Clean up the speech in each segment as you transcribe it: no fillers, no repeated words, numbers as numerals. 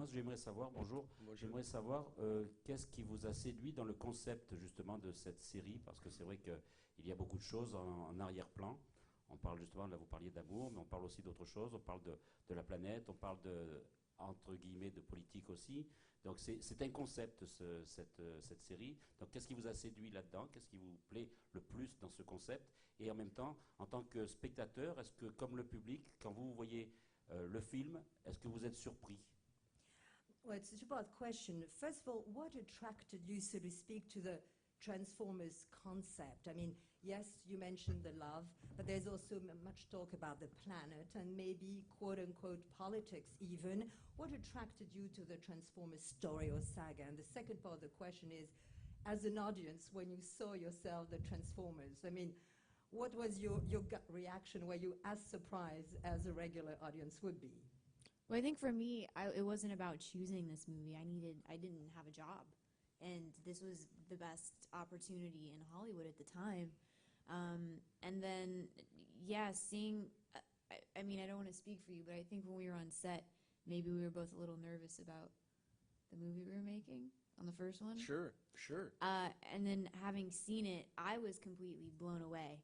moi, j'aimerais savoir, bonjour, j'aimerais savoir qu'est-ce qui vous a séduit dans le concept justement de cette série, parce que c'est vrai qu'il y a beaucoup de choses en arrière-plan. On parle justement, là vous parliez d'amour, mais on parle aussi d'autres choses, on parle de la planète, on parle de, entre guillemets, de politique aussi. Donc c'est un concept, cette série. Donc qu'est-ce qui vous a séduit là-dedans? Qu'est-ce qui vous plaît le plus dans ce concept? Et en même temps, en tant que spectateur, est-ce que comme le public, quand vous voyez le film, est-ce que vous êtes surpris? Well, it's a two-part question. First of all, what attracted you, so to speak, to the Transformers concept? I mean, yes, you mentioned the love, but there's also much talk about the planet and maybe quote-unquote politics even. What attracted you to the Transformers story or saga? And the second part of the question is, as an audience, when you saw yourself the Transformers, I mean, what was your gut reaction? Were you as surprised as a regular audience would be? Well, I think for me, it wasn't about choosing this movie. I didn't have a job, and this was the best opportunity in Hollywood at the time. And then, yeah, seeing, I mean, I don't want to speak for you, but I think when we were on set, maybe we were both a little nervous about the movie we were making on the first one. Sure, sure. And then having seen it, I was completely blown away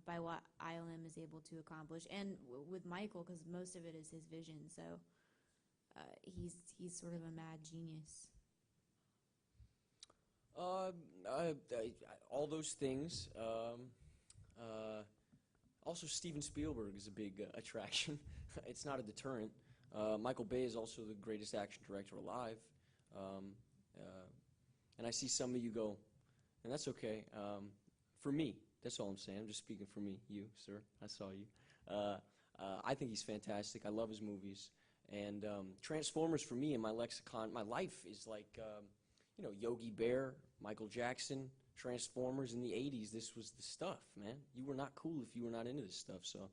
by what ILM is able to accomplish, and with Michael, because most of it is his vision. So he's sort of a mad genius. All those things. Also, Steven Spielberg is a big attraction. It's not a deterrent. Michael Bay is also the greatest action director alive. And I see some of you go, and that's okay. For me, that's all I'm saying. I'm just speaking for me. You, sir, I saw you. I think he's fantastic. I love his movies. And Transformers, for me, in my lexicon, my life is like, you know, Yogi Bear, Michael Jackson, Transformers in the 80s. This was the stuff, man. You were not cool if you were not into this stuff. So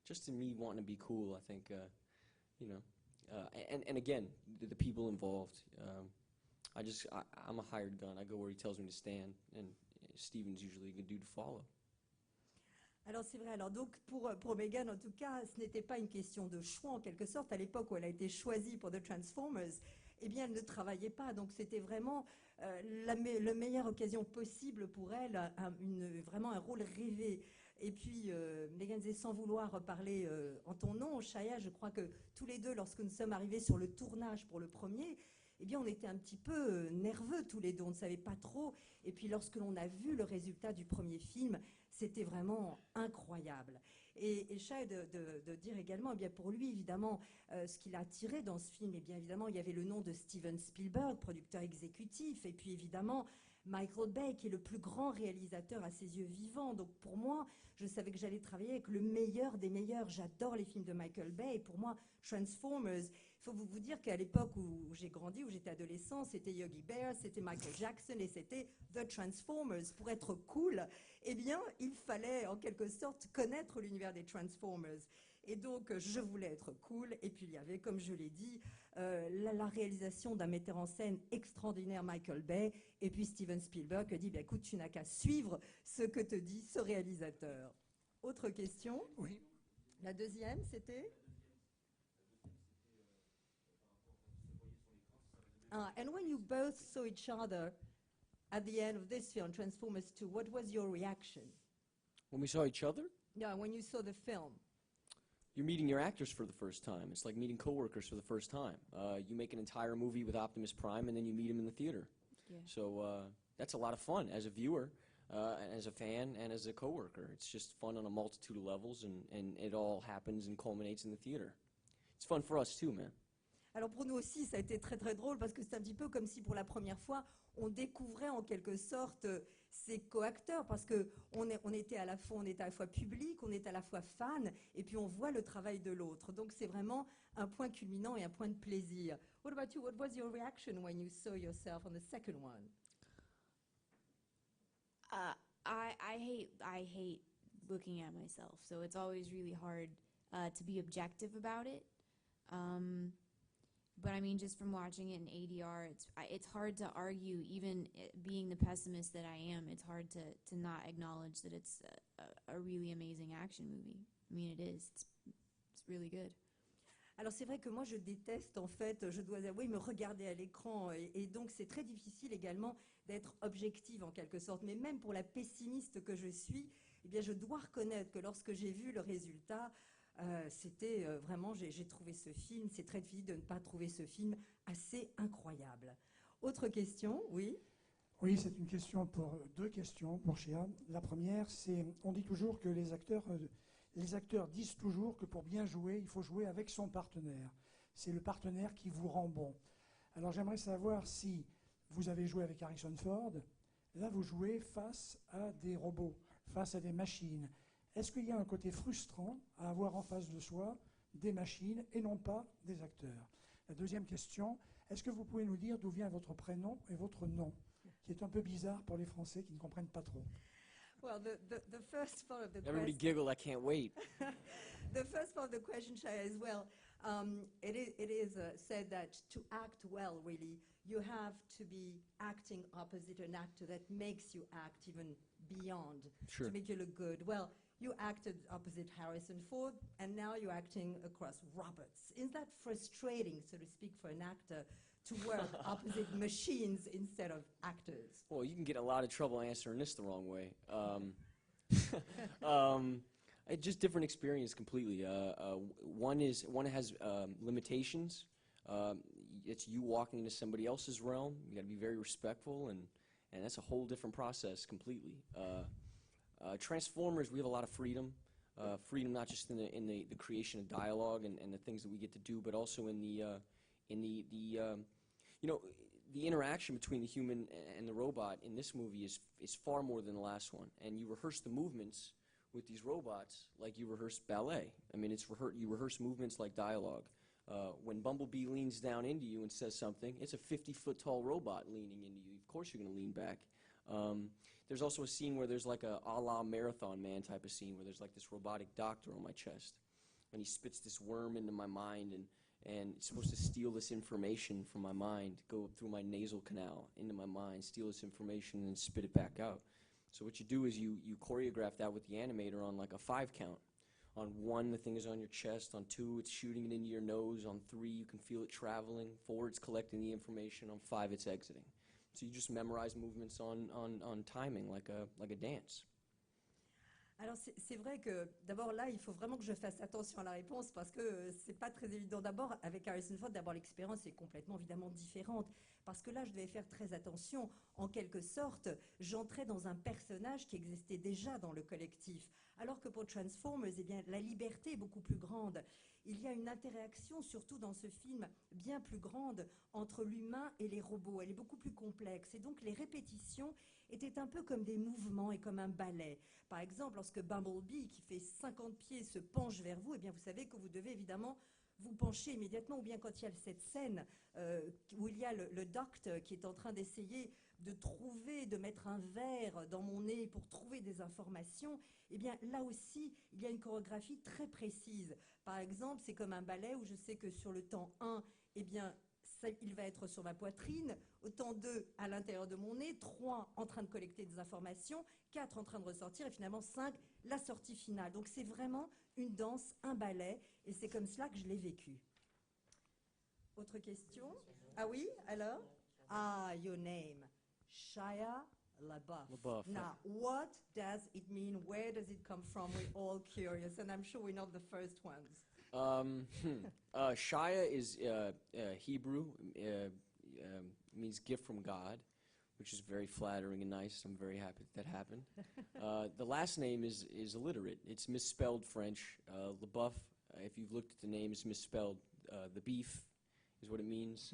just in me wanting to be cool, I think, you know. And again, the people involved. I'm a hired gun. I go where he tells me to stand. And Steven's usually a good dude to follow. Alors c'est vrai, alors donc pour Megan en tout cas, ce n'était pas une question de choix en quelque sorte, à l'époque où elle a été choisie pour The Transformers, eh bien elle ne travaillait pas, donc c'était vraiment la meilleure occasion possible pour elle, vraiment un rôle rêvé. Et puis Megan disait, sans vouloir parler en ton nom, Shia, je crois que tous les deux, lorsque nous sommes arrivés sur le tournage pour le premier, eh bien, on était un petit peu nerveux tous les deux, on ne savait pas trop. Et puis, lorsque l'on a vu le résultat du premier film, c'était vraiment incroyable. Et Shia de dire également, eh bien, pour lui, évidemment, ce qu'il a attiré dans ce film, eh bien, évidemment, il y avait le nom de Steven Spielberg, producteur exécutif, et puis, évidemment, Michael Bay, qui est le plus grand réalisateur à ses yeux vivants. Donc, pour moi, je savais que j'allais travailler avec le meilleur des meilleurs. J'adore les films de Michael Bay. Et pour moi, Transformers, il faut vous dire qu'à l'époque où j'ai grandi, où j'étais adolescent, c'était Yogi Bear, c'était Michael Jackson et c'était The Transformers. Pour être cool, eh bien, il fallait en quelque sorte connaître l'univers des Transformers. Et donc, je voulais être cool. Et puis, il y avait, comme je l'ai dit, la réalisation d'un metteur en scène extraordinaire, Michael Bay, et puis Steven Spielberg qui dit, bah, écoute, tu n'as qu'à suivre ce que te dit ce réalisateur. Autre question? Oui. La deuxième, c'était? And when you both saw each other at the end of this film, Transformers 2, what was your reaction? When we saw each other, Yeah, when you saw the film. you're meeting your actors for the first time. It's like meeting coworkers for the first time. You make an entire movie with Optimus Prime, and then you meet him in the theater. Yeah. So that's a lot of fun as a viewer, as a fan, and as a coworker. It's just fun on a multitude of levels, and it all happens and culminates in the theater. It's fun for us too, man. Alors pour nous aussi, ça a été très très drôle parce que c'est un petit peu comme si pour la première fois, on découvrait en quelque sorte ses co-acteurs parce on était à la fois public, on est à la fois fan et puis on voit le travail de l'autre. Donc c'est vraiment un point culminant et un point de plaisir. What about you? What was your reaction when you saw yourself on the second one? I hate looking at myself, so it's always really hard to be objective about it. But I mean, just from watching it in ADR, it's hard to argue, even being the pessimist that I am, it's hard to not acknowledge that it's a really amazing action movie. I mean, it is. It's really good. Alors c'est vrai que moi je déteste en fait, je dois avouer, me regarder à l'écran et donc c'est très difficile également d'être objective en quelque sorte. Mais même pour la pessimiste que je suis, eh bien je dois reconnaître que lorsque j'ai vu le résultat, c'était vraiment, j'ai trouvé ce film, c'est très difficile de ne pas trouver ce film assez incroyable. Autre question, oui. Oui, c'est une question pour deux questions pour Shia. La première, c'est on dit toujours que les acteurs disent toujours que pour bien jouer, il faut jouer avec son partenaire. C'est le partenaire qui vous rend bon. Alors j'aimerais savoir si vous avez joué avec Harrison Ford, là vous jouez face à des robots, face à des machines. Est-ce qu'il y a un côté frustrant à avoir en face de soi des machines et non pas des acteurs? La deuxième question, est-ce que vous pouvez nous dire d'où vient votre prénom et votre nom, qui est un peu bizarre pour les Français qui ne comprennent pas trop? Well, the first part of the Everybody question, giggle, I can't wait. the first part of the question, Shia, as well. It is said that to act well, really, you have to be acting opposite an actor that makes you act even beyond Sure. to make you look good. Well, you acted opposite Harrison Ford, and now you're acting across robots. Isn't that frustrating, so to speak, for an actor to work opposite machines instead of actors? Well, you can get in a lot of trouble answering this the wrong way. Just different experience completely. One has limitations. It's you walking into somebody else's realm. You got to be very respectful, and that's a whole different process completely. Transformers, we have a lot of freedom. Freedom not just in the creation of dialogue and the things that we get to do, but also in the interaction between the human and the robot in this movie is far more than the last one. And you rehearse the movements with these robots like you rehearse ballet. I mean, you rehearse movements like dialogue. When Bumblebee leans down into you and says something, it's a 50-foot tall robot leaning into you. Of course you're going to lean back. There's also a scene where there's like a la Marathon Man type of scene where there's like this robotic doctor on my chest. And he spits this worm into my mind and it's supposed to steal this information from my mind, go through my nasal canal into my mind, steal this information, and then spit it back out. So what you do is you choreograph that with the animator on like a 5 count. On 1, the thing is on your chest. On 2, it's shooting it into your nose. On 3, you can feel it traveling. 4, it's collecting the information. On 5, it's exiting. So you just memorize movements on timing, like a dance. Alors c'est vrai que d'abord là, il faut vraiment que je fasse attention à la réponse parce que c'est pas très évident. D'abord avec Harrison Ford, d'abord l'expérience est complètement évidemment différente parce que là je devais faire très attention. En quelque sorte, j'entrais dans un personnage qui existait déjà dans le collectif. Alors que pour Transformers, eh bien la liberté est beaucoup plus grande. Il y a une interaction, surtout dans ce film, bien plus grande entre l'humain et les robots. Elle est beaucoup plus complexe. Et donc les répétitions étaient un peu comme des mouvements et comme un ballet. Par exemple, lorsque Bumblebee, qui fait 50 pieds, se penche vers vous, eh bien vous savez que vous devez évidemment vous pencher immédiatement. Ou bien quand il y a cette scène où il y a le docteur qui est en train d'essayer de mettre un verre dans mon nez pour trouver des informations, eh bien là aussi, il y a une chorégraphie très précise. Par exemple, c'est comme un ballet où je sais que sur le temps 1, eh bien, il va être sur ma poitrine, au temps 2, à l'intérieur de mon nez, 3, en train de collecter des informations, 4, en train de ressortir, et finalement 5, la sortie finale. Donc c'est vraiment une danse, un ballet, et c'est comme cela que je l'ai vécu. Autre question? Ah oui, alors? Ah, your name. Shia LaBeouf. LaBeouf. Now, what does it mean? Where does it come from? We're all curious, and I'm sure we're not the first ones. Shia is Hebrew, means gift from God, which is very flattering and nice. I'm very happy that happened. The last name is illiterate. It's misspelled French. LaBeouf, if you've looked at the name, is misspelled. The beef is what it means.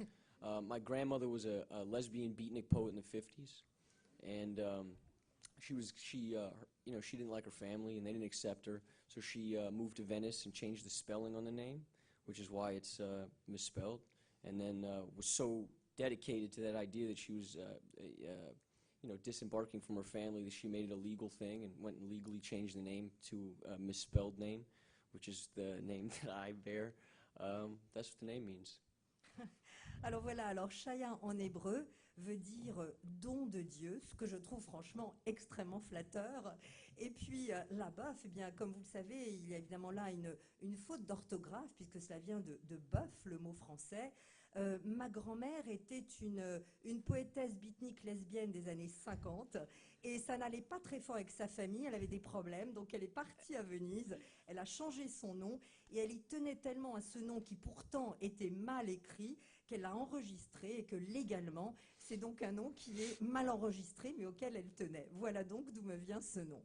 My grandmother was a lesbian beatnik poet in the 50s, and she didn't like her family, and they didn't accept her, so she moved to Venice and changed the spelling on the name, which is why it's misspelled, and then was so dedicated to that idea that she was disembarking from her family that she made it a legal thing and went and legally changed the name to a misspelled name, which is the name that I bear. That's what the name means. Alors voilà, alors Shia en hébreu veut dire don de Dieu, ce que je trouve franchement extrêmement flatteur. Et puis là-bas, eh bien, comme vous le savez, il y a évidemment là une faute d'orthographe, puisque cela vient de bœuf, le mot français. Ma grand-mère était une poétesse beatnik lesbienne des années 50 et ça n'allait pas très fort avec sa famille, elle avait des problèmes, donc elle est partie à Venise, elle a changé son nom et elle y tenait tellement à ce nom qui pourtant était mal écrit qu'elle l'a enregistré et que légalement c'est donc un nom qui est mal enregistré mais auquel elle tenait. Voilà donc d'où me vient ce nom.